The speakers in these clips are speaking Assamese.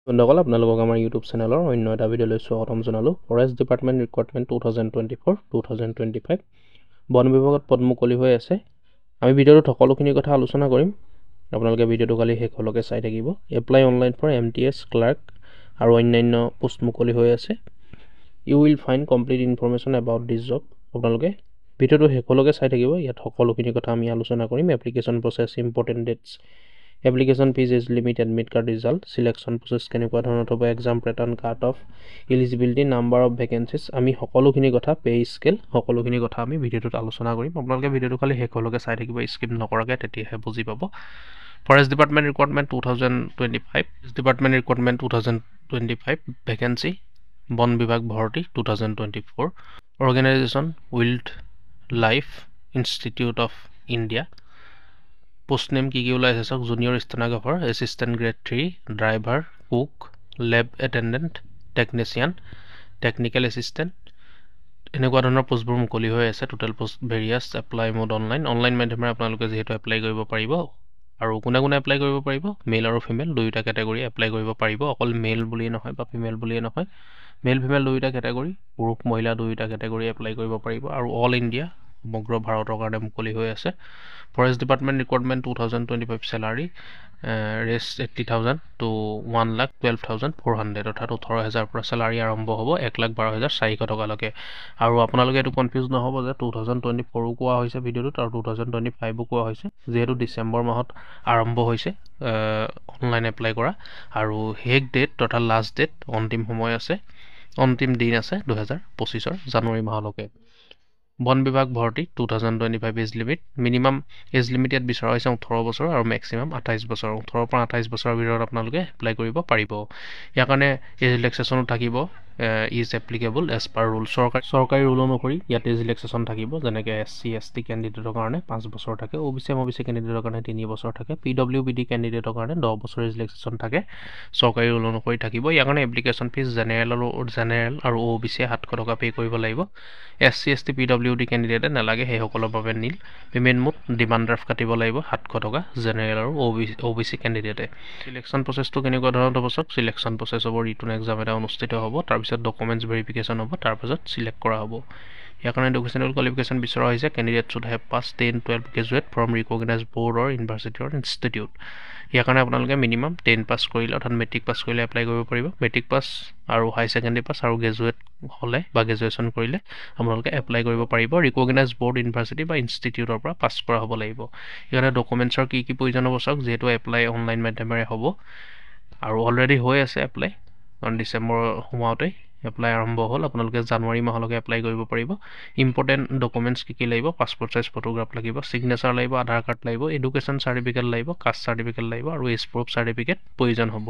বন্ধুসকল আপোনালোকক আমাৰ ইউটিউব চেনেলৰ অন্য এটা ভিডিঅ'লৈ স্বাগতম জনালোঁ। ফৰেষ্ট ডিপাৰ্টমেণ্ট ৰিক্ৰুটমেণ্ট 2024-2025 বন বিভাগত পদ মুকলি হৈ আছে। আমি ভিডিঅ'টোত সকলোখিনি কথা আলোচনা কৰিম। আপোনালোকে ভিডিঅ'টো কালি শেষলৈকে চাই থাকিব। Apply online for MTS clerk আৰু অন্যান্য পোষ্ট মুকলি হৈ আছে। You will find complete information about this job. আপোনালোকে ভিডিঅ'টো শেষলৈকে চাই থাকিব। ইয়াত সকলোখিনি কথা আমি আলোচনা কৰিম। Application process, important dates, application fees, age limit, admit card result, selection process কেনেকুৱা ধৰণৰ হ'ব, exam pattern, cut off, eligibility, number of vacancies, আমি সকলোখিনি কথা, পে স্কেল, সকলোখিনি কথা আমি ভিডিঅ'টোত আলোচনা কৰিম। আপোনালোকে ভিডিঅ'টো খালি শেষলৈকে চাই থাকিব, স্কিপ নকৰাকৈ, তেতিয়াহে বুজি পাব। ফৰেষ্ট ডিপাৰ্টমেণ্ট ৰিক্ৰুটমেণ্ট 2025 ভেকেঞ্চি, বন বিভাগ ভৰ্তি 2024, organisation Wildlife Institute of India. Post name কি ওলাইছে চাওক, junior stenographer, assistant grade 3, driver, cook, lab attendant, technician, technical assistant, এনেকুৱা ধৰণৰ পোষ্টবোৰ মুকলি হৈ আছে। Total post various. Apply mode online মাধ্যমেৰে আপোনালোকে যিহেতু এপ্লাই কৰিব পাৰিব। আৰু কোনে কোনে এপ্লাই কৰিব পাৰিব, মেল আৰু ফিমেল দুয়োটা কেটেগৰী এপ্লাই কৰিব পাৰিব। অকল মেল বুলিয়ে নহয় বা ফিমেল বুলিয়ে নহয়, মেল ফিমেল দুয়োটা কেটেগৰী, পুৰুষ মহিলা দুয়োটা কেটেগৰী এপ্লাই কৰিব পাৰিব। আৰু অল ইণ্ডিয়া, সমগ্ৰ ভাৰতৰ কাৰণে মুকলি হৈ আছে। Forest department recruitment 2025 salary rest 80,000 to 1,12,400, অৰ্থাৎ 18,000 পৰা চেলাৰী আৰম্ভ হ'ব 1,12,400 টকালৈকে। আৰু আপোনালোকে এইটো কনফিউজ নহ'ব যে 2024 কোৱা হৈছে ভিডিঅ'টোত আৰু 2025 কোৱা হৈছে, যিহেতু ডিচেম্বৰ মাহত আৰম্ভ হৈছে অনলাইন এপ্লাই কৰা। আৰু শেষ ডেট তথা লাষ্ট ডেট, অন্তিম সময় আছে, অন্তিম দিন আছে 2025 জানুৱাৰী মাহলৈকে। বন বিভাগ ভৰ্তি 2025 age limit, minimum age limit ইয়াত বিচৰা হৈছে 18 বছৰ আৰু মেক্সিমাম 28 বছৰ। 18 পৰা 28 বছৰৰ ভিতৰত আপোনালোকে এপ্লাই কৰিব পাৰিব। ইয়াৰ কাৰণে এজ ৰিলেক্সেশ্যনো থাকিব, is applicable as per rule. চৰকাৰী ৰুল অনুসৰি ইয়াত এজ ৰিলেক্সেশ্যন থাকিব, যেনেকৈ SC ST কেণ্ডিডেটৰ কাৰণে 5 বছৰ থাকে, OBC MOBC কেণ্ডিডেটৰ কাৰণে 3 বছৰ থাকে, PWBD কেণ্ডিডেটৰ কাৰণে 10 বছৰ এজ ৰিলেক্সেশ্যন থাকে, চৰকাৰী ৰুল অনুসৰি থাকিব। ইয়াৰ কাৰণে এপ্লিকেশ্যন ফিজ জেনেৰেল আৰু OBC 700 টকা পে' কৰিব লাগিব। SC ST PWD কেণ্ডিডেটে নালাগে, সেইসকলৰ বাবে নীল। পে'মেণ্ট মোড ডিমাণ্ড ড্ৰাফ্ট কাটিব লাগিব 700 টকা, জেনেৰেল আৰু OBC কেণ্ডিডেটে। চিলেকশ্যন প্ৰচেছটো কেনেকুৱা ধৰণৰ হ'ব চাওক। চিলেকশ্যন প্ৰচেছ হ'ব, ৰিটন এক্সাম এটা অনুষ্ঠিত হ'ব, তাৰপিছত ডকুমেণ্টছ ভেৰিফিকেশ্যন হ'ব, তাৰপিছত চিলেক্ট কৰা হ'ব। ইয়াৰ কাৰণে এডুকেশ্যনেল কোৱালিফিকেশ্যন বিচৰা হৈছে, candidate should have pass 10-12 graduate from recognise board or university or institute. ইয়াৰ কাৰণে আপোনালোকে মিনিমাম 10 পাছ কৰিলে, অৰ্থাৎ মেট্ৰিক পাছ কৰিলে এপ্লাই কৰিব পাৰিব। মেট্ৰিক পাছ আৰু হাই ছেকেণ্ডেৰী পাছ আৰু গ্ৰেজুৱেট হ'লে বা গ্ৰেজুৱেশ্যন কৰিলে আপোনালোকে এপ্লাই কৰিব পাৰিব। ৰিকগনাইজ বৰ্ড, ইউনিভাৰ্চিটি বা ইনষ্টিটিউটৰ পৰা পাছ কৰা হ'ব লাগিব। সেইকাৰণে ডকুমেণ্টছৰ কি প্ৰয়োজন হ'ব চাওক, যিহেতু এপ্লাই অনলাইন মাধ্যমেৰে হ'ব আৰু অলৰেডি হৈ আছে এপ্লাই, কাৰণ ডিচেম্বৰ সোমাওঁতেই এপ্লাই আৰম্ভ হ'ল। আপোনালোকে জানুৱাৰী মাহলৈকে এপ্লাই কৰিব পাৰিব। ইম্পৰ্টেণ্ট ডকুমেণ্টছ কি লাগিব, পাছপৰ্ট চাইজ ফটোগ্ৰাফ লাগিব, ছিগনেচাৰ লাগিব, আধাৰ কাৰ্ড লাগিব, এডুকেশ্যন চাৰ্টিফিকেট লাগিব, কাষ্ট চাৰ্টিফিকেট লাগিব আৰু এজ প্ৰুফ চাৰ্টিফিকেট প্ৰয়োজন হ'ব।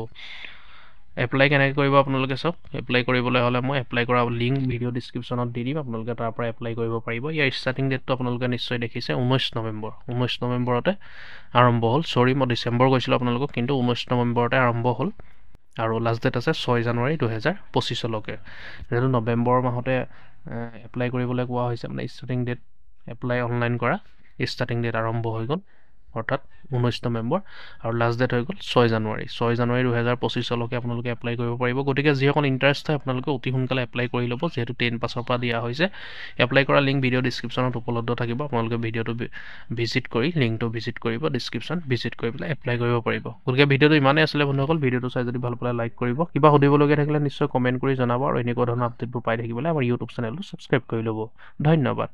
এপ্লাই কেনেকৈ কৰিব আপোনালোকে চাওক। এপ্লাই কৰিবলৈ হ'লে মই এপ্লাই কৰা লিংক ভিডিঅ' ডিছক্ৰিপশ্যনত দি দিম, আপোনালোকে তাৰ পৰা এপ্লাই কৰিব পাৰিব। ইয়াৰ ষ্টাৰ্টিং ডেটটো আপোনালোকে নিশ্চয় দেখিছে, 19 নৱেম্বৰ। 19 নৱেম্বৰতে আৰম্ভ হ'ল। মই ডিচেম্বৰ কৈছিলোঁ আপোনালোকক, কিন্তু 19 নৱেম্বৰতে আৰম্ভ হ'ল আৰু লাষ্ট ডেট আছে 6 জানুৱাৰী 2025লৈকে। যিহেতু নৱেম্বৰ মাহতে এপ্লাই কৰিবলৈ কোৱা হৈছে, মানে ষ্টাৰ্টিং ডেট এপ্লাই অনলাইন কৰা ষ্টাৰ্টিং ডেট আৰম্ভ হৈ গ'ল, অৰ্থাৎ 19 নৱেম্বৰ, আৰু লাষ্ট ডেট হৈ গ'ল 6 জানুৱাৰী 2025লৈকে আপোনালোকে এপ্লাই কৰিব পাৰিব। গতিকে যিসকল ইণ্টাৰেষ্ট হয় আপোনালোকে অতি সোনকালে এপ্লাই কৰি ল'ব, যিহেতু 10 পাছৰ পৰা দিয়া হৈছে। এপ্লাই কৰা লিংক ভিডিঅ' ডিছক্ৰিপশ্যনত উপলব্ধ থাকিব, আপোনালোকে ভিডিঅ'টো ভিজিট কৰি লিংকটো ভিজিট কৰিব, ডিছক্ৰিপশ্যন ভিজিট কৰি পেলাই এপ্লাই কৰিব পাৰিব। গতিকে ভিডিঅ'টো ইমানেই আছিলে বন্ধুসকল। ভিডিঅ'টো চাই যদি ভাল পালে লাইক কৰিব, কিবা সুধিবলগীয়া থাকিলে নিশ্চয় কমেণ্ট কৰি জনাব, আৰু এনেকুৱা ধৰণৰ আপডেটবোৰ পাই থাকিবলৈ আমাৰ ইউটিউব চেনেলটো ছাবস্ক্ৰাইব কৰি ল'ব। ধন্যবাদ।